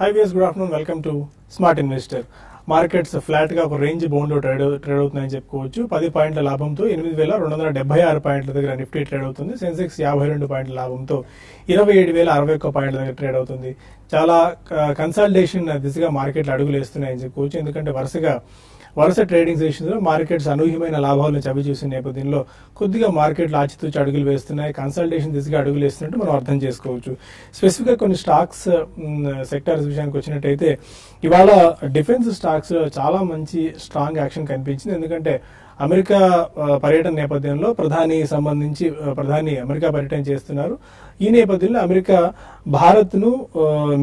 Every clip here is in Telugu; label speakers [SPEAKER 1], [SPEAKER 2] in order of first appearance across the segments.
[SPEAKER 1] Hi viewers, good afternoon. Welcome to Smart Investor. Markets flat గా ఒక రేంజ్ బౌండ్ ట్రేడ్ అవుతున్నాయని చెప్పుకోవచ్చు. 10 పాయింట్ల లాభంతో 8,276 పాయింట్ల దగ్గర నిఫ్టీ ట్రేడ్ అవుతుంది. సెన్సెక్స్ 52 పాయింట్ల లాభంతో 27,061 పాయింట్ల దగ్గర ట్రేడ్ అవుతుంది. చాలా కన్సల్టేషన్ దిశగా మార్కెట్లు అడుగులు వేస్తున్నాయని చెప్పుకోవచ్చు. ఎందుకంటే వరుస ట్రేడింగ్ సెషన్స్ లో మార్కెట్స్ అనూహ్యమైన లాభాలను చవి చూసిన నేపథ్యంలో కొద్దిగా మార్కెట్లు ఆచితూచి అడుగులు వేస్తున్నాయి, కన్సల్టేషన్ దిశగా అడుగులు వేస్తున్నట్టు మనం అర్థం చేసుకోవచ్చు. స్పెసిఫిక్ గా కొన్ని స్టాక్స్ సెక్టార్స్ విషయానికి వచ్చినట్టయితే ఇవాళ డిఫెన్స్ స్టాక్స్ లో చాలా మంచి స్ట్రాంగ్ యాక్షన్ కనిపించింది. ఎందుకంటే అమెరికా పర్యటన నేపథ్యంలో ప్రధాని అమెరికా పర్యటన చేస్తున్నారు. ఈ నేపథ్యంలో అమెరికా భారత్ ను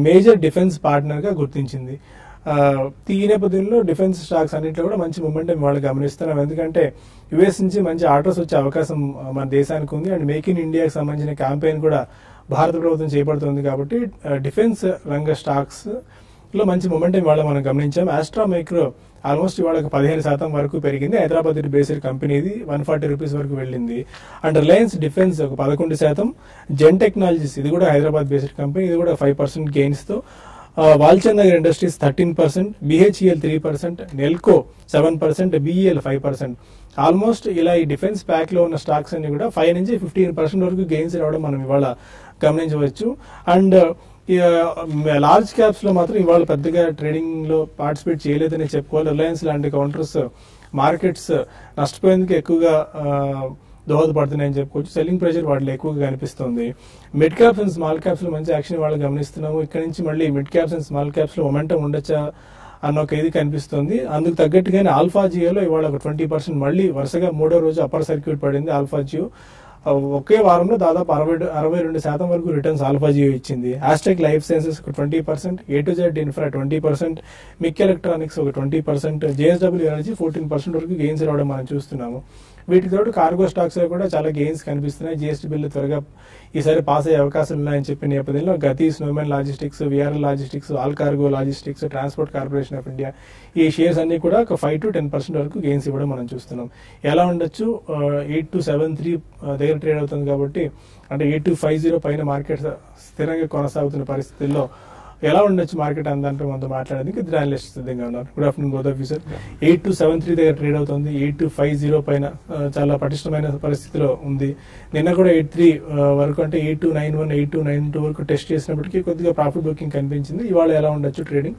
[SPEAKER 1] మేజర్ డిఫెన్స్ పార్ట్నర్ గా గుర్తించింది. ఈ నేపథ్యంలో డిఫెన్స్ స్టాక్స్ అన్నింటిలో కూడా మంచి మూమెంటం వాళ్ళు గమనిస్తున్నాం. ఎందుకంటే యుఎస్ నుంచి మంచి ఆర్డర్స్ వచ్చే అవకాశం మన దేశానికి ఉంది. అండ్ మేక్ ఇన్ ఇండియాకి సంబంధించిన క్యాంపెయిన్ కూడా భారత ప్రభుత్వం చేపడుతుంది. కాబట్టి డిఫెన్స్ రంగ స్టాక్స్ లో మంచి మూమెంటం ఇవాళ మనం గమనించాం. ఆస్ట్రా మైక్రో ఆల్మోస్ట్ ఇవాళ 15% వరకు పెరిగింది. హైదరాబాద్ బేస్డ్ కంపెనీ ఇది 140 రూపీస్ వరకు వెళ్ళింది. And Reliance Defence 11%, Zen Technologies ఇది కూడా హైదరాబాద్ బేస్డ్ కంపెనీ, ఇది కూడా 5% గెయిన్స్ తో, Walchand Nagar industries 13%, BHEL 3%, Nelco 7%, BEL 5%. Almost ఇలా ఈ డిఫెన్స్ ప్యాక్ లో ఉన్న స్టాక్స్ అన్ని కూడా 5 నుంచి 15% వరకు గెయిన్స్ రావడం మనం ఇవాళ గమనించవచ్చు. అండ్ లార్జ్ క్యాప్స్ లో మాత్రం ఇవాళ పెద్దగా ట్రేడింగ్ లో పార్టిసిపేట్ చేయలేదని చెప్పుకోవాలి. రిలయన్స్ లాంటి కౌంటర్స్ మార్కెట్స్ నష్టపోయేందుకు ఎక్కువగా దోహదపడుతున్నాయని చెప్పుకోవచ్చు. సెల్లింగ్ ప్రెషర్ వాటిలో ఎక్కువగా కనిపిస్తుంది. Mid caps and small caps లో మంచి యాక్షన్ వాళ్ళు గమనిస్తున్నాము. ఇక్కడ నుంచి మళ్ళీ mid caps and small caps లో మొమెంటం ఉండొచ్చా అన్న ఒక ఇది కనిపిస్తుంది. అందుకు తగ్గట్టుగానే ఆల్ఫా జియోలో ఇవాళ 20% మళ్ళీ వరుసగా 3వ రోజు అప్పర్ సర్క్యూట్ పడింది. ఆల్ఫా జియో ఒకే వారంలో దాదాపు 62% వరకు రిటర్న్స్ ఆల్ఫా జియో ఇచ్చింది. Astec life sciences 20%, A to Z infra 20%, మిక్ ఎలక్ట్రానిక్స్ 20%, జేఎస్డబ్ల్యూ ఎనర్జీ 14% వరకు గెయిన్స్ రావడం మనం చూస్తున్నాము. వీటితో కార్గో స్టాక్స్ లో కూడా చాలా గెయిన్స్ కనిపిస్తున్నాయి. జిఎస్టీ బిల్లు త్వరగా ఈసారి పాస్ అయ్యే అవకాశాలు ఉన్నాయని చెప్పిన నేపథ్యంలో గతి, Snowman logistics, VRL logistics, all cargo logistics, transport corporation of India ఈ షేర్స్ అన్ని కూడా 5 to 10% వరకు గెయిన్స్ ఇవ్వడం మనం చూస్తున్నాం. ఎలా ఉండొచ్చు, 8273 దగ్గర ట్రేడ్ అవుతుంది కాబట్టి, అంటే 8250 పైన మార్కెట్ స్థిరంగా కొనసాగుతున్న పరిస్థితుల్లో ఎలా ఉండొచ్చు మార్కెట్ అందంటే మనతో మాట్లాడడానికి ఇద్దరు అనలిస్ట్ సిద్ధంగా ఉన్నారు. Good afternoon both of you sir. 8273 దగ్గర ట్రేడ్ అవుతుంది. 8250 పైన చాలా పటిష్టమైన పరిస్థితిలో ఉంది. నిన్న కూడా 83 వరకు, అంటే 8291, 8292 వరకు టెస్ట్ చేసినప్పటికీ కొద్దిగా ప్రాఫిట్ బుకింగ్ కనిపించింది. ఇవాళ ఎలా ఉండొచ్చు ట్రేడింగ్?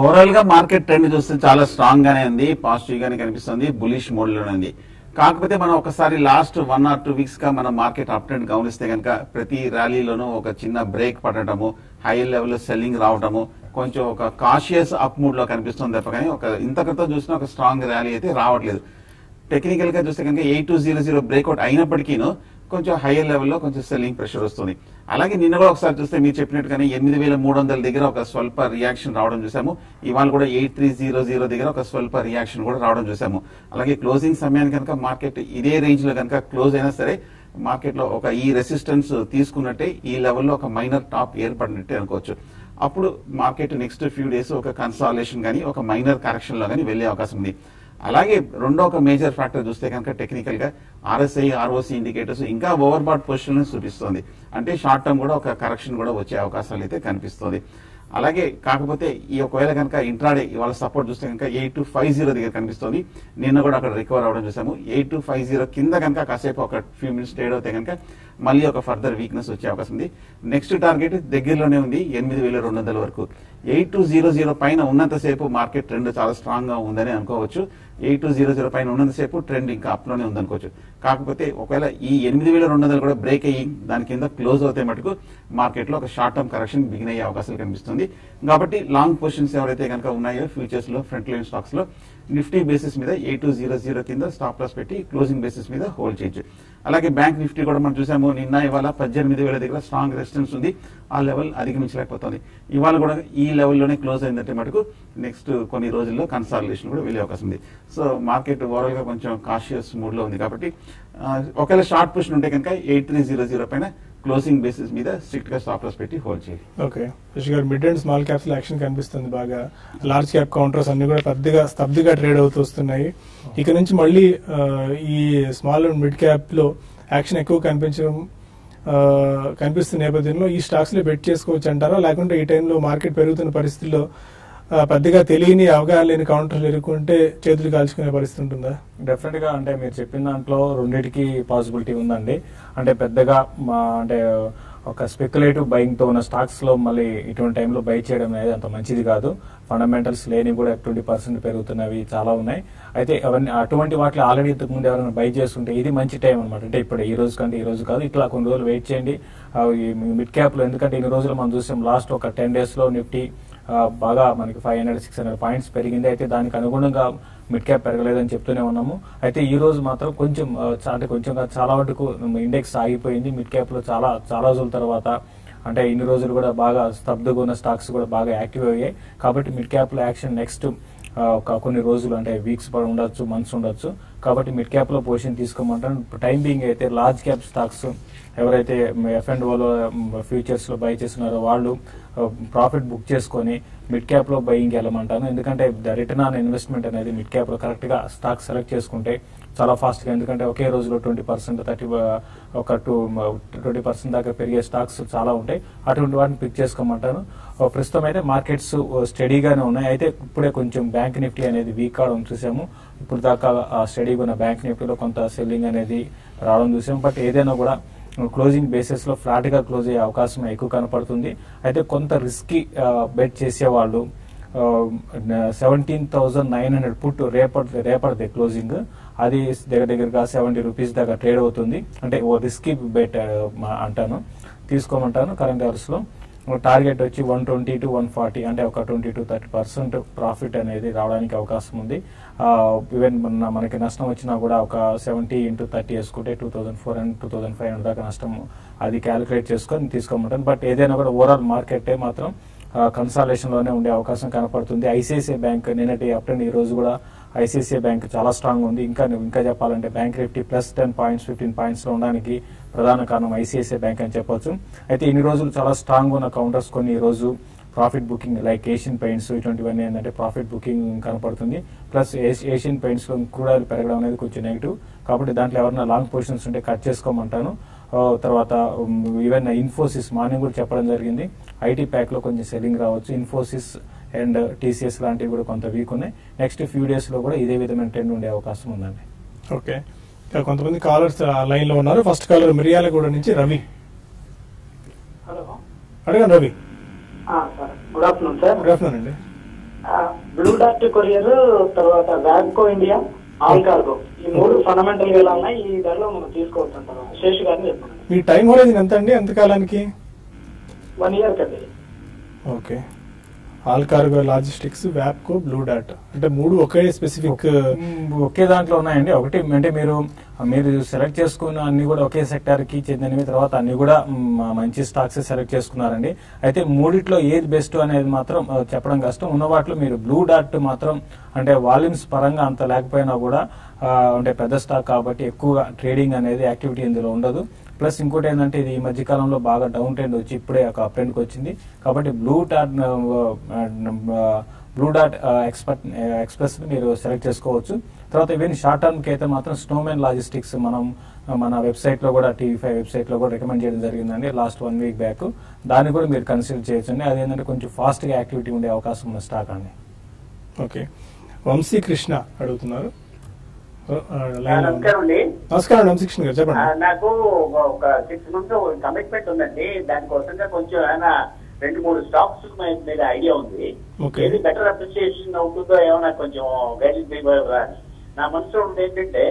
[SPEAKER 2] ఓవరాల్ గా మార్కెట్ ట్రెండ్ చూస్తే చాలా స్ట్రాంగ్ గానే ఉంది, పాజిటివ్ గానే కనిపిస్తుంది, బులిష్ మోడ్ లోనే ఉంది. కాకపోతే మనం ఒకసారి లాస్ట్ 1 or 2 వీక్స్ గా మన మార్కెట్ అప్ ట్రెండ్ గమనిస్తే కనుక ప్రతి ర్యాలీలోనూ ఒక చిన్న బ్రేక్ పడటము, హై లెవెల్ సెల్లింగ్ రావడము, కొంచెం ఒక కాషియస్ అప్ మూడ్ లో కనిపిస్తుంది తప్ప కానీ ఇంతకతో చూసిన ఒక స్ట్రాంగ్ ర్యాలీ అయితే రావట్లేదు. టెక్నికల్ గా చూస్తే కనుక 8200 బ్రేక్అవుట్ అయినప్పటికీను కొంచెం హైయర్ లెవెల్లో కొంచెం సెల్లింగ్ ప్రెషర్ వస్తుంది. అలాగే నిన్న కూడా ఒకసారి చూస్తే మీరు చెప్పినట్టుగానే 8300 దగ్గర ఒక స్వల్ప రియాక్షన్ రావడం చూసాము. ఇవాళ కూడా 8300 దగ్గర ఒక స్వల్ప రియాక్షన్ కూడా రావడం చూసాము. అలాగే క్లోజింగ్ సమయానికి కనుక మార్కెట్ ఇదే రేంజ్ లో కనుక క్లోజ్ అయినా సరే మార్కెట్ లో ఒక ఈ రెసిస్టెన్స్ తీసుకున్నట్టే ఈ లెవెల్లో ఒక మైనర్ టాప్ ఏర్పడినట్టే అనుకోవచ్చు. అప్పుడు మార్కెట్ నెక్స్ట్ ఫ్యూ డేస్ ఒక కన్సాలేషన్ గానీ ఒక మైనర్ కరెక్షన్ లో గానీ వెళ్లే అవకాశం ఉంది. అలాగే రెండో ఒక మేజర్ ఫ్యాక్టర్ చూస్తే కనుక టెక్నికల్ గా ఆర్ఎస్ఐ, ఆర్ఓసి ఇండికేటర్స్ ఇంకా ఓవర్ బాట్ పొజిషన్ చూపిస్తుంది. అంటే షార్ట్ టర్మ్ కూడా ఒక కరెక్షన్ కూడా వచ్చే అవకాశాలు అయితే కనిపిస్తుంది. అలాగే కాకపోతే ఈ ఒకవేళ కనుక ఇంట్రాడే ఇవాళ సపోర్ట్ చూస్తే కనుక 8250 దగ్గర కనిపిస్తుంది. నిన్న కూడా అక్కడ రికవర్ అవడం చూసాము. 8250 కింద కనుక కాసేపు ఒక ఫ్యూ మినిట్స్ ట్రేడ్ అవుతే కనుక మళ్ళీ ఒక ఫర్దర్ వీక్నెస్ వచ్చే అవకాశం ఉంది. నెక్స్ట్ టార్గెట్ దగ్గరలోనే ఉంది 8200 వరకు. 8200 పైన ఉన్నంతసేపు మార్కెట్ ట్రెండ్ చాలా స్ట్రాంగ్ గా ఉందని అనుకోవచ్చు. 8200 పైన ఉన్నంతసేపు ట్రెండ్ ఇంకా అప్ లోనే ఉందనుకోవచ్చు. కాకపోతే ఒకవేళ ఈ 8200 కూడా బ్రేక్ అయ్యి దాని కింద క్లోజ్ అవుతే మటుకు మార్కెట్ లో ఒక షార్ట్ టర్మ్ కరెక్షన్ బిగిన్ అయ్యే అవకాశాలు కనిపిస్తుంది. కాబట్టి లాంగ్ పొజిషన్స్ ఎవరైతే కనుక ఉన్నాయో ఫ్యూచర్స్ లో ఫ్రంట్ లైన్ స్టాక్స్ లో నిఫ్టీ బేసిస్ మీద 8200 కింద స్టాప్ లాస్ పెట్టి క్లోజింగ్ బేసిస్ మీద హోల్డ్ చేయొచ్చు. అలాగే బ్యాంక్ నిఫ్టీ కూడా మనం చూసాము. నిన్న ఇవాళ 18000 దగ్గర స్ట్రాంగ్ రెసిస్టెన్స్ ఉంది. ఆ లెవెల్ అధిగమించలేకపోతుంది. ఇవాళ కూడా ఈ లెవెల్లోనే క్లోజ్ అయిందంటే మటుకు నెక్స్ట్ కొన్ని రోజుల్లో కన్సాలిడేషన్ కూడా వెళ్ళే అవకాశం ఉంది. సో మార్కెట్ ఓవరాల్ గా కొంచెం కాషియస్ మూడ్ లో ఉంది. కాబట్టి ఒకవేళ షార్ట్ పొజిషన్ ఉంటే కనుక 8300 పైన క్లోజింగ్ బేసిస్ మీద స్ట్రిక్ట్ గా స్టాప్ లాస్ పెట్టి హోల్డ్ చేయాలి.
[SPEAKER 1] Okay, mid and small caps లో యాక్షన్ కనిపిస్తుంది బాగా. లార్జ్ క్యాప్ కౌంటర్స్ అన్ని కూడా పెద్దగా స్తబ్దుగా ట్రేడ్ అవుతూ వస్తున్నాయి. ఇక నుంచి మళ్ళీ ఈ స్మాల్ అండ్ మిడ్ క్యాప్ లో యాక్షన్ ఎక్కువ కనిపించడం కనిపిస్తున్న నేపథ్యంలో ఈ స్టాక్స్ లో బెట్ చేసుకోవచ్చు అంటారా, లేకుంటే ఈ టైంలో మార్కెట్ పెరుగుతున్న పరిస్థితుల్లో పెద్దగా తెలియని అవగాహన లేని కౌంటర్లు ఎదుర్కొంటే చేతులు కాల్చుకునే పరిస్థితి ఉంటుందా?
[SPEAKER 3] డెఫినెట్ గా అంటే మీరు చెప్పిన దాంట్లో రెండింటికి పాసిబిలిటీ ఉందండి. అంటే పెద్దగా అంటే ఒక స్పెక్యులేటివ్ బయింగ్ తో ఉన్న స్టాక్స్ లో మళ్ళీ ఇటువంటి టైంలో బై చేయడం అనేది అంత మంచిది కాదు. ఫండమెంటల్స్ లేని కూడా 20% పెరుగుతున్నవి చాలా ఉన్నాయి. అయితే అవన్నీ అటువంటి వాటిలో ఆల్రెడీ ఇంతకు ముందు ఎవరైనా బై చేస్తుంటే ఇది మంచి టైం అనమాట. అంటే ఇప్పుడు ఈ రోజు కంటే ఈ రోజు కాదు, ఇట్లా కొన్ని రోజులు వెయిట్ చేయండి మిడ్ క్యాప్ లో. ఎందుకంటే ఇన్ని రోజులు మనం చూసాం లాస్ట్ ఒక 10 days లో నిఫ్టీ బాగా మనకి 500-600 పాయింట్స్ పెరిగింది. అయితే దానికి అనుగుణంగా మిడ్ క్యాప్ పెరగలేదని చెప్తూనే ఉన్నాము. అయితే ఈ రోజు మాత్రం కొంచెం అంటే కొంచెం చాలా వరకు ఇండెక్స్ ఆగిపోయింది. మిడ్ క్యాప్ లో చాలా రోజుల తర్వాత అంటే ఇన్ని రోజులు కూడా బాగా స్తబ్దుగా ఉన్న స్టాక్స్ కూడా బాగా యాక్టివ్ అయ్యాయి. కాబట్టి మిడ్ క్యాప్ లో యాక్షన్ నెక్స్ట్ ఒక కొన్ని రోజులు అంటే వీక్స్ ఉండొచ్చు, మంత్స్ ఉండొచ్చు. కాబట్టి మిడ్ క్యాప్ లో పొజిషన్ తీసుకోమంటాను. టైం బీయింగ్ అయితే లార్జ్ క్యాప్ స్టాక్స్ ఎవరైతే F&Oలో ఫ్యూచర్స్ లో బై చేస్తున్నారో వాళ్ళు ప్రాఫిట్ బుక్ చేసుకొని మిడ్ క్యాప్ లో బయింగ్ వెళ్ళమంటాను. ఎందుకంటే రిటర్న్ ఆన్ ఇన్వెస్ట్మెంట్ అనేది మిడ్ క్యాప్ లో కరెక్ట్ గా స్టాక్ సెలెక్ట్ చేసుకుంటే చాలా ఫాస్ట్ గా, ఎందుకంటే ఒకే రోజులో 20% 20% దాకా పెరిగే స్టాక్స్ చాలా ఉంటాయి. అటువంటి వాటిని పిక్ చేసుకోమంటాను. ప్రస్తుతం అయితే మార్కెట్స్ స్టడీగానే ఉన్నాయి. అయితే ఇప్పుడే కొంచెం బ్యాంక్ నిఫ్టీ అనేది వీక్ అవడం చూసాము. ఇప్పుడు దాకా స్టడీగా ఉన్న బ్యాంక్ నిఫ్టీలో కొంత సెల్లింగ్ అనేది రావడం చూసాము. బట్ ఏదైనా కూడా క్లోజింగ్ బేసిస్ లో ఫ్లాట్ గా క్లోజ్ అయ్యే అవకాశం ఎక్కువ కనపడుతుంది. అయితే కొంత రిస్కీ బెట్ చేసేవాళ్ళు 17,900 పుట్ రేపటిది క్లోజింగ్, అది దగ్గరగా 70 రూపీస్ దాకా ట్రేడ్ అవుతుంది. అంటే ఓ రిస్కీ బెట్ అంటాను, తీసుకోమంటాను. కరెంట్ అవర్స్ లో టార్గెట్ వచ్చి 120 to 140, అంటే ఒక 20-30% ప్రాఫిట్ అనేది రావడానికి అవకాశం ఉంది. ఈవెన్ మనకి నష్టం వచ్చినా కూడా ఒక 70 into 30 వేసుకుంటే 2,400-2,500 దాకా నష్టం అది క్యాలిక్యులేట్ చేసుకొని తీసుకోమంటాను. బట్ ఏదైనా కూడా ఓవరాల్ మార్కెట్ మాత్రం కన్సాలేషన్ లోనే ఉండే అవకాశం కనపడుతుంది. ఐసిఐసిఐ బ్యాంక్ నిన్నటి అప్టెండ్ ఈ రోజు కూడా ఐసిఐసిఐ బ్యాంక్ చాలా స్ట్రాంగ్ ఉంది. ఇంకా చెప్పాలంటే బ్యాంక్ నిఫ్టీ +10 points 15 points లో ఉండడానికి ప్రధాన కారణం ఐసిఐసిఐ బ్యాంక్ అని చెప్పొచ్చు. అయితే ఇన్ని రోజులు చాలా స్ట్రాంగ్ ఉన్న కౌంటర్స్ కొన్ని ఈ రోజు profit booking like Asian paints ఇటువంటివన్నీ ఏంటంటే ప్రాఫిట్ బుకింగ్ కనపడుతుంది. ప్లస్ ఏషియన్ పెయింట్స్ లో క్రూడ్ ఆయిల్ పెరగడం అనేది కొంచెం నెగిటివ్. కాబట్టి దాంట్లో ఎవరైనా లాంగ్ పొజిషన్స్ ఉంటే కట్ చేసుకోమంటాను. తర్వాత ఈవెన్ ఇన్ఫోసిస్ మార్నింగ్ కూడా చెప్పడం జరిగింది, ఐటీ ప్యాక్ లో కొంచెం సెల్లింగ్ రావచ్చు. ఇన్ఫోసిస్ అండ్ టీసీఎస్ లాంటివి కూడా కొంత వీక్ ఉన్నాయి. నెక్స్ట్ ఫ్యూ డేస్ లో కూడా ఇదే విధమైన ట్రెండ్ ఉండే అవకాశం ఉందండి.
[SPEAKER 1] ఓకే, కొంతమంది కాలర్స్ లైన్ లో ఉన్నారు. ఫస్ట్ కాలర్ మిర్యాలగూడ నుంచి రవి.
[SPEAKER 4] హలో,
[SPEAKER 1] అడగండి Ravi.
[SPEAKER 4] Good afternoon sir.
[SPEAKER 1] Good afternoon అండి.
[SPEAKER 4] బ్లూ డార్ట్ కొరియర్, తర్వాత వ్యాబ్కో ఇండియా, ఆల్ కార్గో, ఈ మూడు ఫండమెంటల్ గా ఎలా ఉన్నాయి, ఈ ధరలో మనం తీసుకోవచ్చు అంటారు. శేష్ గారిని చెప్పండి.
[SPEAKER 1] మీ టైం హోరైజన్ ఎంత అండి, ఎంతకాలానికి?
[SPEAKER 4] 1 year కండి.
[SPEAKER 1] ఓకే, ఆల్ కార్గో లాజిస్టిక్స్, వ్యాప్కో, బ్లూ డాట్ అంటే మూడు ఒకే స్పెసిఫిక్
[SPEAKER 3] ఒకే దాంట్లో ఉన్నాయండి. ఒకటి అంటే మీరు సెలెక్ట్ చేసుకున్న అన్ని కూడా ఒకే సెక్టార్ కి చెందినవి, తర్వాత అన్ని కూడా మంచి స్టాక్స్ సెలెక్ట్ చేసుకున్నారండి. అయితే మూడిట్లో ఏది బెస్ట్ అనేది మాత్రం చెప్పడం కష్టం. ఉన్న వాటిలో మీరు బ్లూ డాట్ మాత్రం అంటే వాల్యూమ్స్ పరంగా అంత లేకపోయినా కూడా అంటే పెద్ద స్టాక్ కాబట్టి ఎక్కువగా ట్రేడింగ్ అనేది యాక్టివిటీ ఇందులో ఉండదు. ప్లస్ ఇంకోటి ఏంటంటే ఇది ఈ మధ్య కాలంలో బాగా డౌన్ ట్రెండ్ వచ్చి ఇప్పుడే ఒక అప్ ట్రెండ్కి వచ్చింది. కాబట్టి బ్లూ డాట్ ఎక్స్ప్రెస్ మీరు సెలెక్ట్ చేసుకోవచ్చు. తర్వాత ఈవెన్ షార్ట్ టర్మ్ కి అయితే మాత్రం స్నోమెన్ లాజిస్టిక్స్ మన వెబ్సైట్ లో కూడా TV5 వెబ్సైట్ లో కూడా రికమెండ్ చేయడం జరిగిందండి లాస్ట్ 1 week బ్యాక్. దాన్ని కూడా మీరు కన్సిడర్ చేయొచ్చండి. అదేంటంటే కొంచెం ఫాస్ట్ గా యాక్టివిటీ ఉండే అవకాశం ఉన్న స్టాక్ అండి.
[SPEAKER 1] ఓకే, వంశీ కృష్ణ అడుగుతున్నారు.
[SPEAKER 5] నమస్కారం అండి.
[SPEAKER 1] నమస్కారం వంశీకృష్ణ గారు, చెప్పండి.
[SPEAKER 5] నాకు ఒక 6 months కమిట్మెంట్ ఉందండి. దానికోసంగా కొంచెం ఏమైనా 2-3 స్టాక్స్ మీద ఐడియా ఉంది. ఏది బెటర్ అప్రిసియేషన్ అవుతుందో ఏమైనా కొంచెం గైడెన్స్ ఇవ్వరా. నా మనసులో ఉంది ఏంటంటే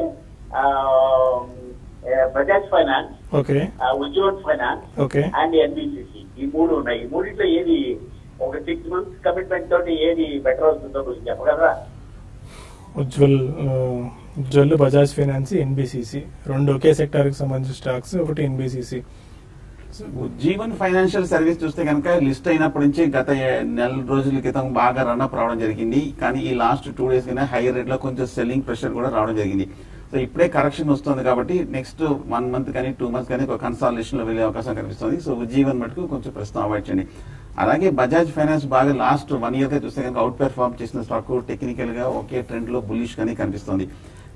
[SPEAKER 5] Bajaj finance, Ujjivan finance and NBCC, ఈ మూడు ఉన్నాయి. ఈ మూడిట్లో ఏది ఒక 6 months కమిట్మెంట్ తోటి ఏది బెటర్ అవుతుందో కొంచెం చెప్పగలరా?
[SPEAKER 1] ఉజ్వల్, బజాజ్ ఫైనాన్స్, ఎన్బిసిసి రెండు ఒకే సెక్టార్ కి సంబంధించిన స్టాక్స్. ఒకటి ఎన్బిసిసి.
[SPEAKER 2] ఉజ్జీవన్ ఫైనాన్షియల్ సర్వీస్ చూస్తే కనుక లిస్ట్ అయినప్పటి నుంచి గత 4 రోజుల క్రితం బాగా రన్అప్ రావడం జరిగింది. కానీ ఈ లాస్ట్ 2 days కన్నా హైయర్ రేట్ లో కొంచెం సెల్లింగ్ ప్రెషర్ కూడా రావడం జరిగింది. సో ఇప్పుడే కరెక్షన్ వస్తుంది కాబట్టి నెక్స్ట్ 1 month కానీ 2 months కానీ ఒక కన్సాలిడేషన్ లో వెళ్లే అవకాశం కనిపిస్తుంది. సో ఉజ్జీవన్ మటుకు కొంచెం ప్రస్తుతం అవాయిడ్ చేయండి. అలాగే బజాజ్ ఫైనాన్స్ బాగా లాస్ట్ 1 year గా చూస్తే కనుక అవుట్ పెర్ఫార్మ్ చేసిన స్టాక్ టెక్నికల్ గా ఒకే ట్రెండ్ లో బులిష్ గానే కనిపిస్తుంది.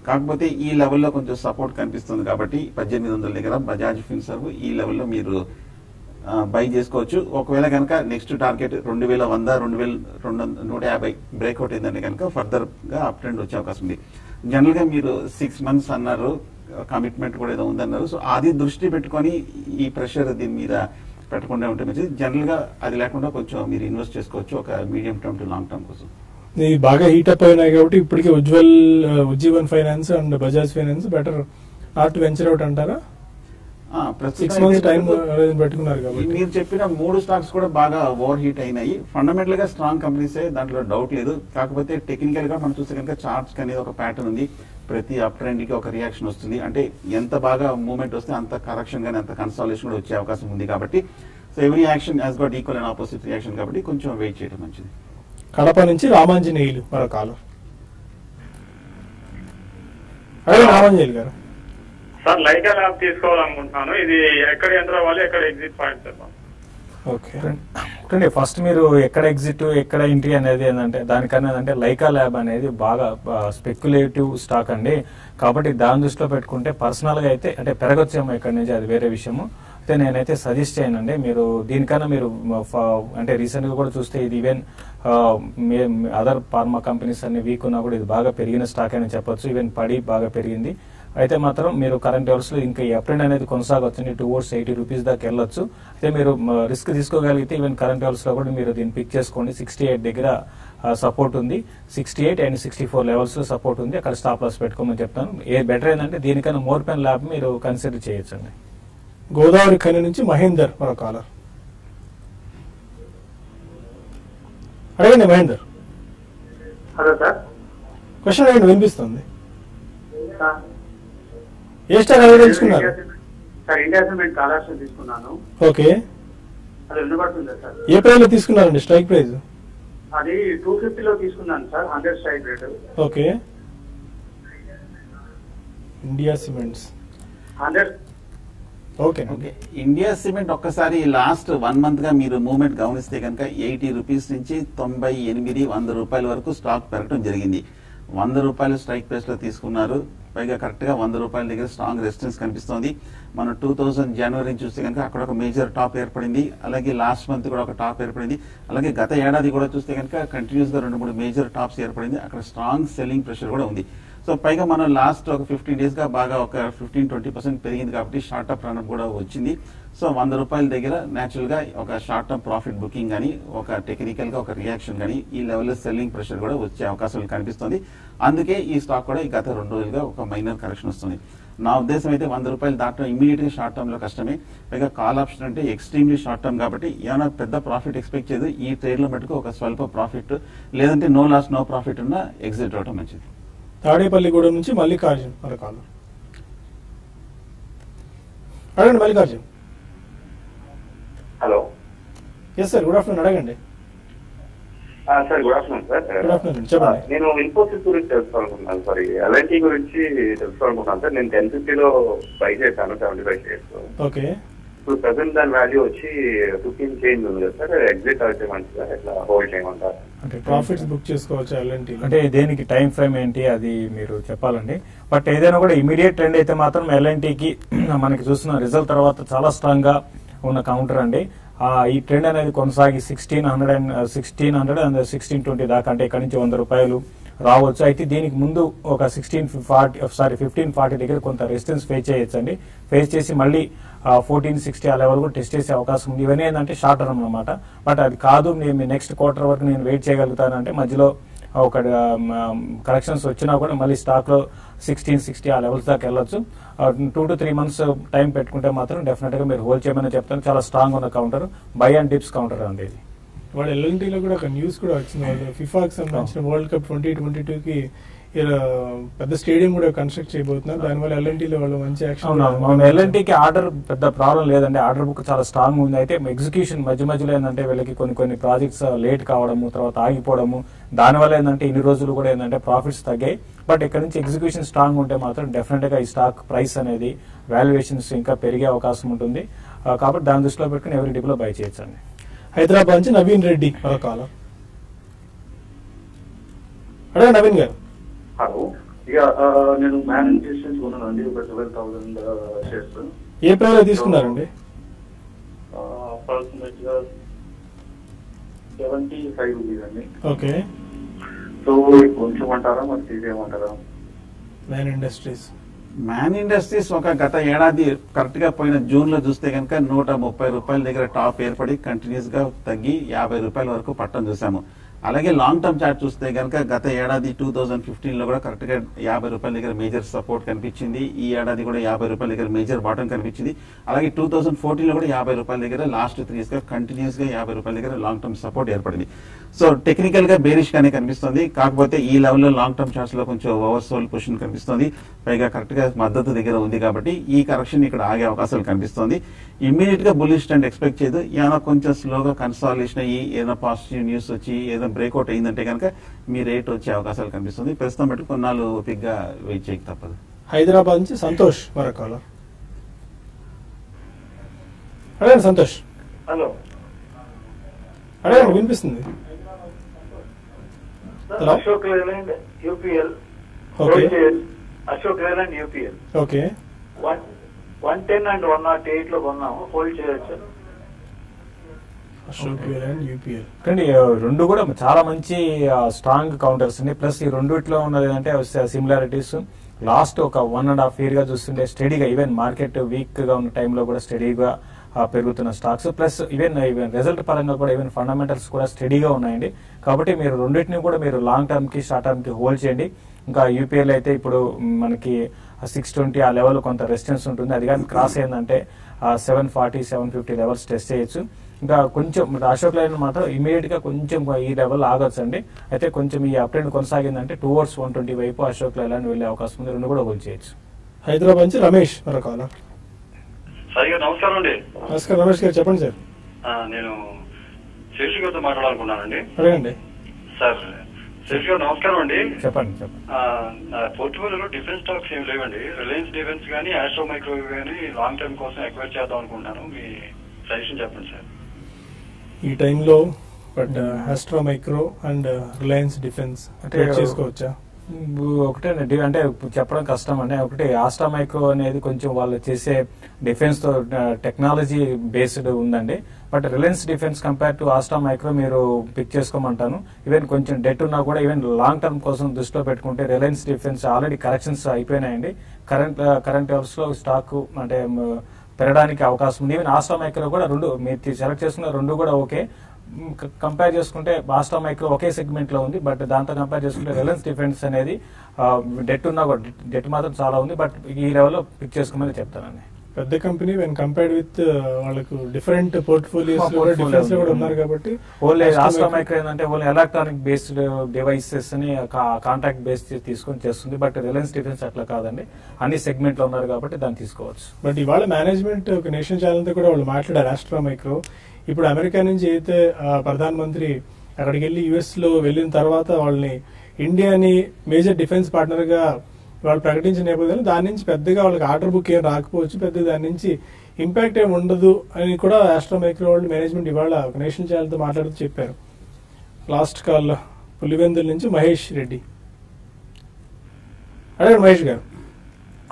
[SPEAKER 2] కాకపోతే ఈ లెవెల్లో కొంచెం సపోర్ట్ కనిపిస్తుంది కాబట్టి 1800 దగ్గర బజాజ్ ఫిన్సర్వ్ ఈ లెవెల్లో మీరు బై చేసుకోవచ్చు. ఒకవేళ కనుక నెక్స్ట్ టార్గెట్ 2100 2250 బ్రేక్అవుట్ అయిందంటే కనుక ఫర్దర్ గా అప్ ట్రెండ్ వచ్చే అవకాశం ఉంది. జనరల్ గా మీరు 6 months అన్నారు, కమిట్మెంట్ కూడా ఏదో ఉందన్నారు. సో అది దృష్టి పెట్టుకొని ఈ ప్రెషర్ దీని మీద పెట్టకుండా ఉంటే మంచిది. జనరల్ గా అది లేకుండా కొంచెం మీరు ఇన్వెస్ట్ చేసుకోవచ్చు ఒక medium term two long term కోసం.
[SPEAKER 1] ఇది బాగా హీటప్ అయినాయి కాబట్టి ఇప్పటికే Ujjivan finance and Bajaj finance better not venture out అంటారా? 6 months టైం పెట్టుకున్నారు కాబట్టి
[SPEAKER 2] మీరు చెప్పిన 3 స్టాక్స్ కూడా బాగా ఓవర్ హీట్ అయినాయి. ఫండమెంటల్ గా స్ట్రాంగ్ కంపెనీస్, దాంట్లో డౌట్ లేదు. కాకపోతే టెక్నికల్ గా మనం చూస్తే కనుక చార్ట్స్ అనేది ఒక ప్యాటర్న్ ఉంది. ప్రతి అప్ ట్రెండ్ కి ఒక రియాక్షన్ వస్తుంది. అంటే ఎంత బాగా మూవ్మెంట్ వస్తే అంత కరెక్షన్ గానీ అంత కన్సాలిడేషన్ కూడా వచ్చే అవకాశం ఉంది. కాబట్టి so every action has got equal and opposite reaction కాబట్టి కొంచెం వెయిట్ చేయడం మంచిది.
[SPEAKER 1] కడప నుంచి రామాంజనేయులు మరో కాలం. అదే రామాంజనేయులు గారు
[SPEAKER 6] సార్, లైకా ల్యాబ్ తీసుకోవాలనుకుంటున్నాను. ఇది ఎక్కడ ఎంటర్ అవ్వాలి, ఎక్కడ exit point sir?
[SPEAKER 3] Okay, first మీరు ఎక్కడ ఎగ్జిట్ ఎక్కడ ఎంట్రీ అనేది ఏంటంటే దానికన్నా ఏంటంటే లైకా ల్యాబ్ అనేది బాగా స్పెక్యులేటివ్ స్టాక్ అండి. కాబట్టి దాని దృష్టిలో పెట్టుకుంటే పర్సనల్ గా అయితే అంటే పెరగొచ్చేమో ఇక్కడ నుంచి, అది వేరే విషయము. అయితే నేనైతే సజెస్ట్ చేయనండి. మీరు దీనికన్నా మీరు అంటే రీసెంట్ గా కూడా చూస్తే ఇది ఈవెన్ అదర్ ఫార్మా కంపెనీస్ అన్ని వీక్ ఉన్నా కూడా ఇది బాగా పెరిగిన స్టాక్ అని చెప్పొచ్చు. ఈవెన్ పడి బాగా పెరిగింది. అయితే మాత్రం మీరు కరెంట్ లెవెల్స్ లో ఇంకా ఈ అప్ట్రెండ్ అనేది కొనసాగొచ్చండి. టువర్డ్స్ 80 రూపీస్ దాకా వెళ్ళొచ్చు. అయితే మీరు రిస్క్ తీసుకోగలిగితే ఈవెన్ కరెంట్ లెవెల్స్ లో కూడా మీరు దీన్ని పిక్ చేసుకోండి. 68 దగ్గర సపోర్ట్ ఉంది, 68 అండ్ 64 లెవెల్స్ లో సపోర్ట్ ఉంది. అక్కడ స్టాప్ లాస్ పెట్టుకోమని చెప్తాను. ఏ బెటర్ ఏంటంటే దీనికన్నా మోర్ పెన్ ల్యాబ్ మీరు కన్సిడర్ చేయొచ్చండి.
[SPEAKER 1] గోదావరి ఖని నుంచి మహేందర్ మరో కాలర్. అడగండి మహేందర్.
[SPEAKER 6] Hello sir.
[SPEAKER 1] క్వశ్చన్ అడగండి, వినిపిస్తుంది. ఏ స్టాక్ అదే తెలుసుకున్నారు?
[SPEAKER 6] సార్, ఇండియా సిమెంట్ కాలర్స్ తీసుకున్నాను.
[SPEAKER 1] ఓకే,
[SPEAKER 6] అది వినబడుతుందా సార్?
[SPEAKER 1] ఏ ప్రైస్ లో తీసుకున్నారండి స్ట్రైక్ ప్రైస్?
[SPEAKER 6] అది 250 లో తీసుకున్నాను sir, 100 strike rate.
[SPEAKER 1] Okay, India cements
[SPEAKER 6] 100.
[SPEAKER 1] Okay
[SPEAKER 2] okay, India cement ఒక్కసారి లాస్ట్ 1 month గా మీరు మూవ్మెంట్ గమనిస్తే కనుక 80 రూపీస్ నుంచి 98 100 రూపాయల వరకు స్టాక్ పెరగడం జరిగింది. 100 రూపాయలు స్ట్రైక్ ప్రైస్ లో తీసుకున్నారు. పైగా కరెక్ట్ గా 100 రూపాయల దగ్గర స్ట్రాంగ్ రెసిస్టెన్స్ కనిపిస్తోంది. మనం 2000 జనవరి చూస్తే కనుక అక్కడ ఒక మేజర్ టాప్ ఏర్పడింది. అలాగే లాస్ట్ మంత్ కూడా ఒక టాప్ ఏర్పడింది. అలాగే గత ఏడాది కూడా చూస్తే కనుక కంటిన్యూస్ గా 2-3 మేజర్ టాప్స్ ఏర్పడింది. అక్కడ స్ట్రాంగ్ సెల్లింగ్ ప్రెషర్ కూడా ఉంది. సో పైగా మనం లాస్ట్ ఒక 15 days గా బాగా ఒక 15-20% పెరిగింది కాబట్టి షార్ట్ టర్మ్ రన్ కూడా వచ్చింది. సో 100 రూపాయల దగ్గర నేచురల్ గా ఒక షార్ట్ టర్మ్ ప్రాఫిట్ బుకింగ్ గానీ ఒక టెక్నికల్ గా ఒక రియాక్షన్ గానీ ఈ లెవెల్లో సెల్లింగ్ ప్రెషర్ కూడా వచ్చే అవకాశాలు కనిపిస్తుంది. అందుకే ఈ స్టాక్ కూడా గత 2 రోజులుగా ఒక మైనర్ కరెక్షన్ వస్తుంది. నా ఉద్దేశం అయితే 100 రూపాయలు దాటడం ఇమీడియట్ గా షార్ట్ టర్మ్ లో కష్టమే. పైగా కాల్ ఆప్షన్ అంటే ఎక్స్ట్రీమ్లీ షార్ట్ టర్మ్ కాబట్టి ఏమైనా పెద్ద ప్రాఫిట్ ఎక్స్పెక్ట్ చేయదు. ఈ ట్రేడ్ లో మటుకు ఒక స్వల్ప ప్రాఫిట్ లేదంటే నో లాస్ నో ప్రాఫిట్ ఉన్న ఎగ్జిట్ అవడం మంచిది.
[SPEAKER 1] తాడేపల్లిగూడెం నుంచి మల్లికార్జున్ మరో కాలర్. అడగండి Mallikarjun.
[SPEAKER 7] Hello.
[SPEAKER 1] Yes sir, good afternoon. అడగండి
[SPEAKER 7] sir. Good afternoon sir.
[SPEAKER 1] Good afternoon, చెప్పండి.
[SPEAKER 7] నేను ఇన్ఫోసిస్ గురించి తెలుసుకోవాలనుకుంటున్నాను. సారీ, ఎల్ఐటి గురించి తెలుసుకోవాలనుకుంటున్నాను సార్. నేను 1050 బై చేశాను, 75 షేర్స్.
[SPEAKER 1] ఓకే,
[SPEAKER 7] ఇప్పుడు ప్రెసెంట్ దాని వాల్యూ వచ్చి 15 చేంజ్ ఉంది కదా సార్. ఎగ్జిట్ అయితే మంచిగా ఎట్లా హోల్డ్ చేయమంటారు?
[SPEAKER 1] అంటే ప్రాఫిట్స్ బుక్ చేసుకోవచ్చు ఎల్ఎన్టీ
[SPEAKER 3] అంటే దేనికి టైం ఫ్రేమ్ ఏంటి అది మీరు చెప్పాలండి. బట్ ఏదైనా కూడా ఇమీడియట్ ట్రెండ్ అయితే మాత్రం ఎల్ఎన్టీకి మనకి చూస్తున్న రిజల్ట్ తర్వాత చాలా స్ట్రాంగ్ గా ఉన్న కౌంటర్ అండి. ఈ ట్రెండ్ అనేది కొనసాగి 1600 అండ్ 1620 దాకా, అంటే ఇక్కడ నుంచి 100 రూపాయలు రావచ్చు. అయితే దీనికి ముందు ఒక 1540 దగ్గర కొంత రెసిస్టెన్స్ ఫేస్ చేయొచ్చు అండి. ఫేస్ చేసి మళ్ళీ 1460 ఆ లెవెల్ కూడా టెస్ట్ చేసే అవకాశం ఉంది. ఇవన్నీ ఏంటంటే షార్ట్ టర్మ్ అనమాట. బట్ అది కాదు, నేను నెక్స్ట్ క్వార్టర్ వరకు నేను వెయిట్ చేయగలుగుతానంటే మధ్యలో ఒక కరెక్షన్స్ వచ్చినా కూడా మళ్ళీ స్టాక్ లో 1660 ఆ లెవెల్స్ దాకా వెళ్ళొచ్చు. 2 to 3 months టైం పెట్టుకుంటే మాత్రం డెఫినెట్ గా మీరు హోల్డ్ చేయమని చెప్తాను. చాలా స్ట్రాంగ్ ఉన్న counter, by and dips counter అండి ఇది.
[SPEAKER 1] వాడు ఎల్ఎన్టీలో కూడా ఒక న్యూస్ కూడా వచ్చింది. వాళ్ళు ఫిఫాకి సంబంధించిన వరల్డ్ కప్ 2022కి పెద్ద స్టేడియం కూడా కన్స్ట్రక్ట్ చేయబోతున్నారు. దానివల్ల ఎల్ఎన్టీలో వాళ్ళు మంచి యాక్షన్.
[SPEAKER 3] ఎల్ఎన్టీకి ఆర్డర్ పెద్ద ప్రాబ్లం లేదండి. ఆర్డర్ బుక్ చాలా స్ట్రాంగ్ ఉంది. అయితే ఎగ్జిక్యూషన్ మధ్యలో ఏంటంటే వీళ్ళకి కొన్ని ప్రాజెక్ట్స్ లేట్ కావడము, తర్వాత ఆగిపోవడము, దానివల్ల ఏంటంటే ఇన్ని రోజులు కూడా ఏంటంటే ప్రాఫిట్స్ తగ్గాయి. బట్ ఇక్కడ నుంచి ఎగ్జిక్యూషన్ స్ట్రాంగ్ ఉంటే మాత్రం డెఫినెట్ గా ఈ స్టాక్ ప్రైస్ అనేది వాల్యుయేషన్స్ ఇంకా పెరిగే అవకాశం ఉంటుంది. కాబట్టి దాని దృష్టిలో పెట్టుకుని ఎవరి డిప్లో బై చేయొచ్చండి.
[SPEAKER 1] హైదరాబాద్ నుంచి నవీన్ రెడ్డి మరో కాలం. అడగండి నవీన్ గారు.
[SPEAKER 7] హలో. నేను మ్యాన్ ఇన్వెస్ట్మెంట్స్ కొన్నానండి, ఒక 12,000 షేర్స్.
[SPEAKER 1] ఏ ప్రైస్ లో తీసుకున్నారండి?
[SPEAKER 7] అప్రాక్సిమేట్గా 75 రూపీస్ అండి.
[SPEAKER 1] ఓకే.
[SPEAKER 7] సో కొంచెం అంటారా మరి తీసేయమంటారా?
[SPEAKER 2] మ్యాన్ ఇండస్ట్రీస్ ఒక గత ఏడాది కరెక్ట్ గా పోయిన జూన్ లో చూస్తే కనుక 130 రూపాయల దగ్గర టాప్ ఏర్పడి కంటిన్యూస్ గా తగ్గి 50 రూపాయల వరకు పట్టం చూసాము. అలాగే లాంగ్ టర్మ్ చార్ట్ చూస్తే కనుక గత ఏడాది 2015 లో కూడా కరెక్ట్ గా 50 రూపాయల దగ్గర మేజర్ సపోర్ట్ కనిపించింది. ఈ ఏడాది కూడా 50 రూపాయల దగ్గర మేజర్ బాటం కనిపించింది. అలాగే 2014 లో కూడా 50 రూపాయల దగ్గర లాస్ట్ 3 ఇయర్స్ గా కంటిన్యూస్ గా 50 రూపాయల దగ్గర లాంగ్ టర్మ్ సపోర్ట్ ఏర్పడింది. సో టెక్నికల్ గా బేరిష్ గానే కనిపిస్తుంది. కాకపోతే ఈ లెవెల్లో లాంగ్ టర్మ్ చార్ట్స్ లో కొంచెం ఓవర్ సోల్ పొజిషన్ కనిపిస్తుంది. పైగా కరెక్ట్ గా మద్దతు దగ్గర ఉంది కాబట్టి ఈ కరెక్షన్ ఇక్కడ ఆగే అవకాశాలు కనిపిస్తుంది. ఇమ్మీడియట్ గా బుల్లిష్ ట్రెండ్ ఎక్స్పెక్ట్ చేయదు. ఏమైనా కొంచెం స్లోగా కన్సాలిడేషన్ అయ్యి ఏదైనా పాజిటివ్ న్యూస్ వచ్చి ఏదైనా బ్రేక్అవుట్ అయిందంటే కనుక మీ రేట్ వచ్చే అవకాశాలు కనిపిస్తుంది. ప్రస్తుతం బట్టి కొన్నాళ్ళు ఓపిక్ గా వెయిట్ చేయక తప్పదు.
[SPEAKER 1] హైదరాబాద్ నుంచి సంతోష్ మరొక అడగండి. సంతోష్
[SPEAKER 8] హలో
[SPEAKER 1] అడగండి, వినిపిస్తుంది.
[SPEAKER 8] Ashok Leyland UPL.
[SPEAKER 1] Okay.
[SPEAKER 8] Ashok Leyland UPL.
[SPEAKER 1] Okay.
[SPEAKER 8] 110 and 108 లో కొన్నాము. హోల్డ్ చేయొచ్చు.
[SPEAKER 1] అశోక్ లేలాండ్ యూపీఎల్
[SPEAKER 3] కానీ రెండు కూడా చాలా మంచి స్ట్రాంగ్ కౌంటర్స్ ఉన్నాయి. ప్లస్ ఈ రెండిట్లో ఉన్నది అంటే సిమిలారిటీస్ లాస్ట్ ఒక 1.5 year గా చూస్తుంటే స్టడీగా ఈవెన్ మార్కెట్ వీక్ గా ఉన్న టైంలో కూడా స్టడీగా పెరుగుతున్న స్టాక్స్. ప్లస్ ఈవెన్ రిజల్ట్ పరంగా కూడా ఈవెన్ ఫండమెంటల్స్ కూడా స్టడీగా ఉన్నాయండి. కాబట్టి మీరు రెండింటిని కూడా మీరు లాంగ్ టర్మ్ కి షార్ట్ టర్మ్ కి హోల్డ్ చేయండి. ఇంకా యూపీఎల్ అయితే ఇప్పుడు మనకి 620 ఆ లెవెల్ కొంత రెసిస్టెన్స్ ఉంటుంది. అది కానీ క్రాస్ అయిందంటే 740, 750 లెవెల్స్ టెస్ట్ చేయొచ్చు. ఇంకా కొంచెం అశోక్ లైన్ మాత్రం ఇమీడియట్ గా కొంచెం ఈ లెవెల్ ఆగొచ్చు అండి. అయితే కొంచెం ఈ అప్ ట్రెండ్ కొనసాగిందంటే టువర్డ్స్ 120 వైపు అశోక్ లైలాండ్ వెళ్లే అవకాశం ఉంది. రెండు కూడా హోల్డ్ చేయొచ్చు.
[SPEAKER 1] హైదరాబాద్ నుంచి రమేష్ మరొక
[SPEAKER 6] సార్ గారు నమస్కారం అండి.
[SPEAKER 1] నమస్కారం రమేష్ గారు, చెప్పండి సార్.
[SPEAKER 6] నేను శేషి గారితో మాట్లాడాలనుకున్నానండి.
[SPEAKER 1] అడగండి
[SPEAKER 6] సార్. శేషి గారు నమస్కారం అండి.
[SPEAKER 3] చెప్పండి.
[SPEAKER 6] నా పోర్ట్ఫోలియోలో డిఫెన్స్ స్టాక్స్ ఏమి లేవండి. రిలయన్స్ డిఫెన్స్ కానీ ఆస్ట్రో మైక్రో కానీ లాంగ్ టర్మ్ కోసం ఎక్వైర్ చేద్దాం అనుకుంటున్నాను. మీ సజెషన్ చెప్పండి సార్.
[SPEAKER 1] ఈ టైంలో but Astro Micro and Reliance Defence అంటే చేసుకోవచ్చా?
[SPEAKER 3] ఒకటే అంటే చెప్పడం కష్టం అండి. ఒకటి ఆస్ట్రా మైక్రో అనేది కొంచెం వాళ్ళు చేసే డిఫెన్స్ తో టెక్నాలజీ బేస్డ్ ఉందండి. But Reliance defence compare to Astra Micro మీరు పిక్ చేసుకోమంటాను. ఈవెన్ కొంచెం డెట్ ఉన్నా కూడా ఈవెన్ లాంగ్ టర్మ్ కోసం దృష్టిలో పెట్టుకుంటే రిలయన్స్ డిఫెన్స్ ఆల్రెడీ కరెక్షన్స్ అయిపోయినాయండి. కరెంట్ అవర్స్ లో స్టాక్ అంటే పెరగడానికి అవకాశం ఉంది. ఈవెన్ ఆస్ట్రా మైక్రో కూడా రెండు మీరు సెలెక్ట్ చేసుకున్న రెండు కూడా ఓకే. కంపేర్ చేసుకుంటే ఆస్ట్రా మైక్రో ఒకే సెగ్మెంట్ లో ఉంది. బట్ దాంతో కంపేర్ చేసుకుంటే రిలయన్స్ డిఫెన్స్ అనేది డెట్ ఉన్నా కూడా డెట్ మాత్రం చాలా ఉంది. బట్ ఈ లెవెల్లో పిక్ చేసుకోమని చెప్తానండి.
[SPEAKER 1] పెద్ద కంపెనీ వెన్ కంపేర్డ్ విత్ వాళ్ళకు డిఫరెంట్ పోర్ట్ఫోలియోస్ డిఫరెన్స్ కూడా ఉన్నారు కాబట్టి
[SPEAKER 3] ఓన్లీ ఆస్ట్రా మైక్రో ఏంటంటే ఓన్లీ ఎలక్ట్రానిక్ బేస్డ్ డివైసెస్ ని కాంట్రాక్ట్ బేస్ తీసుకొని చేస్తుంది. బట్ రిలయన్స్ డిఫెన్స్ అట్లా కాదండి, అన్ని సెగ్మెంట్ లో ఉన్నారు కాబట్టి దాన్ని తీసుకోవచ్చు.
[SPEAKER 1] బట్ ఇవాళ మేనేజ్మెంట్ ఒక నేషనల్ ఛానల్ తో కూడా వాళ్ళు మాట్లాడారు. ఆస్ట్రా మైక్రో ఇప్పుడు అమెరికా నుంచి అయితే ప్రధానమంత్రి అక్కడికి వెళ్ళి యుఎస్ లో వెళ్ళిన తర్వాత వాళ్ళని ఇండియాని మేజర్ డిఫెన్స్ పార్ట్నర్ గా వాళ్ళు ప్రకటించిన నేపథ్యంలో దాని నుంచి పెద్దగా వాళ్ళకి ఆర్డర్ బుక్ ఏం రాకపోవచ్చు, పెద్దగా దాని నుంచి ఇంపాక్ట్ ఏమి ఉండదు అని కూడా ఆస్ట్రా మైక్రో వాళ్ళు మేనేజ్మెంట్ ఇవాళ ఒక నేషనల్ ఛానల్ తో మాట్లాడుతూ చెప్పారు. లాస్ట్ కాల్ పులివెందుల నుంచి మహేష్ రెడ్డి. అడగండి మహేష్ గారు.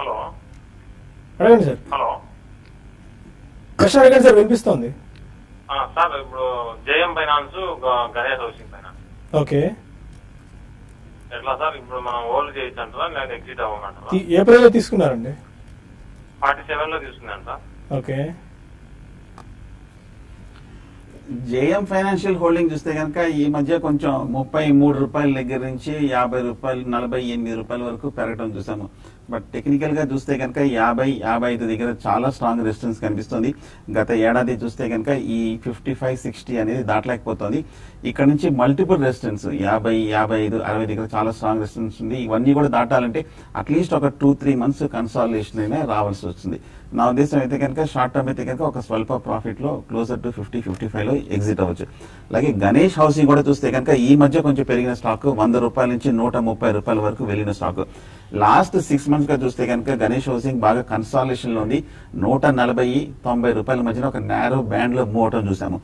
[SPEAKER 6] హలో
[SPEAKER 1] అడగండి సార్.
[SPEAKER 6] హలో
[SPEAKER 1] ప్రశ్న అడగండి సార్, వినిపిస్తోంది.
[SPEAKER 6] సార్ ఇప్పుడు JM Finance Ganesh Housing Finance
[SPEAKER 1] okay.
[SPEAKER 6] ఎట్లా సార్ ఇప్పుడు మనం హోల్డ్ చేయొచ్చు అంటారా లేదా ఎగ్జిట్ అవ్వమంటారా?
[SPEAKER 1] ఏప్రిల్ లో తీసుకున్నారండి?
[SPEAKER 6] 47 లో తీసుకున్నాను sir.
[SPEAKER 1] Okay.
[SPEAKER 2] JM Financial Holding చూస్తే కనుక ఈ మధ్య కొంచెం 33 రూపాయల దగ్గర నుంచి 50 రూపాయలు 48 రూపాయల వరకు పెరగడం చూసాము. బట్ టెక్నికల్ గా చూస్తే కనుక 50-55 దగ్గర చాలా స్ట్రాంగ్ రెసిస్టెన్స్ కనిపిస్తుంది. గత ఏడాది చూస్తే కనుక ఈ 55-60 అనేది దాటలేకపోతుంది. ఇక్కడ నుంచి మల్టిపుల్ రెసిస్టెన్స్ 50-55-60 దగ్గర చాలా స్ట్రాంగ్ రెసిస్టెన్స్ ఉంది. ఇవన్నీ కూడా దాటాలంటే అట్లీస్ట్ ఒక 2-3 months కన్సాలిడేషన్ అయినా రావాల్సి వస్తుంది. నా ఉద్దేశం అయితే కనుక షార్ట్ టర్మ్ అయితే కనుక ఒక స్వల్ప ప్రాఫిట్ లో క్లోజర్ టు 50-55 లో ఎగ్జిట్ అవ్వచ్చు. అలాగే గణేష్ హౌసింగ్ కూడా చూస్తే కనుక ఈ మధ్య కొంచెం పెరిగిన స్టాక్ 100 రూపాయల నుంచి 130 రూపాయల వరకు వెళ్ళిన స్టాక్. లాస్ట్ 6 months గా చూస్తే కనుక గణేష్ హౌసింగ్ బాగా కన్సాలేషన్ లో ఉంది. 140-90 రూపాయల మధ్యన ఒక నేరో బ్యాండ్ లో మూవ్ అవటం చూసాము.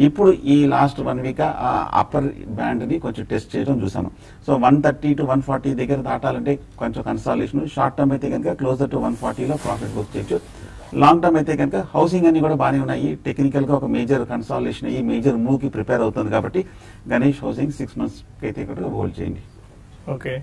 [SPEAKER 2] ఇప్పుడు ఈ లాస్ట్ 1 week ఆ అప్పర్ బ్యాండ్ ని కొంచెం టెస్ట్ చేయడం చూసాము. సో 130 to 140 దగ్గర దాటాలంటే కొంచెం కన్సాలేషన్. షార్ట్ టర్మ్ అయితే కనుక క్లోజర్ టు 140 లో ప్రాఫిట్ బుక్ చేయొచ్చు. లాంగ్ టర్మ్ అయితే కనుక హౌసింగ్ అన్ని కూడా బాగానే ఉన్నాయి. టెక్నికల్ గా ఒక మేజర్ కన్సాలేషన్ అయ్యి మేజర్ మూవ్ కి ప్రిపేర్ అవుతుంది కాబట్టి గణేష్ హౌసింగ్ 6 months అయితే కూడా హోల్డ్ చేయండి.
[SPEAKER 1] ఓకే,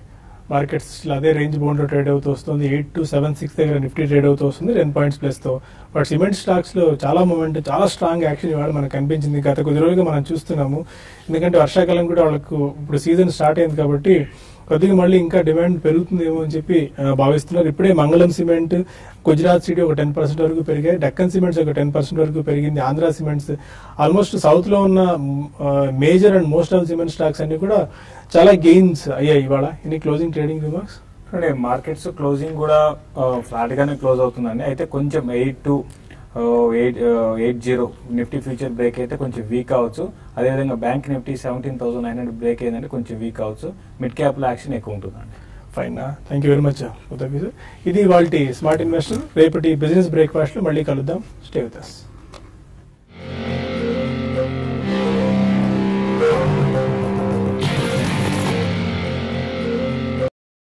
[SPEAKER 1] మార్కెట్స్ అదే రేంజ్ బౌండ్ ట్రేడ్ అవుతూ వస్తుంది. 8276 దగ్గర నిఫ్టీ ట్రేడ్ అవుతూ వస్తుంది 10 points ప్లస్ తో. బట్ సిమెంట్ స్టాక్స్ లో చాలా మూమెంట్, చాలా స్ట్రాంగ్ యాక్షన్ ఇవాళ మనకు కనిపించింది. గత కొద్ది రోజులుగా మనం చూస్తున్నాము. ఎందుకంటే వర్షాకాలం కూడా వాళ్ళకు ఇప్పుడు సీజన్ స్టార్ట్ అయింది కాబట్టి కొద్దిగా మళ్ళీ ఇంకా డిమాండ్ పెరుగుతుందేమో అని చెప్పి భావిస్తున్నారు. ఇప్పుడే మంగళం సిమెంట్, గుజరాత్ సిటీ ఒక 10% వరకు పెరిగాయి. డక్కన్ సిమెంట్స్ ఒక 10% వరకు పెరిగింది. ఆంధ్ర సిమెంట్స్, ఆల్మోస్ట్ సౌత్ లో ఉన్న major and most of cement stocks అన్ని కూడా చాలా గెయిన్స్ అయ్యాయి ఇవాళ. ఇన్ని closing trading remarks
[SPEAKER 3] markets closing కూడా ఫ్లాట్ గానే క్లోజ్ అవుతుందండి. అయితే కొంచెం 80 నిఫ్టీ ఫ్యూచర్ బ్రేక్ అయితే కొంచెం వీక్ అవచ్చు. అదేవిధంగా బ్యాంక్ నిఫ్టీ 17,900 బ్రేక్ అయిందంటే కొంచెం వీక్ అవచ్చు. మిడ్ క్యాప్ లో యాక్షన్ ఎక్కువ ఉంటుందండి.
[SPEAKER 1] Fine, thank you very much. ఇది ఇవాల్టి స్మార్ట్ ఇన్వెస్టర్. రేపటి బిజినెస్ బ్రేక్ఫాస్ట్ లో మళ్ళీ కలుద్దాం. Stay with us.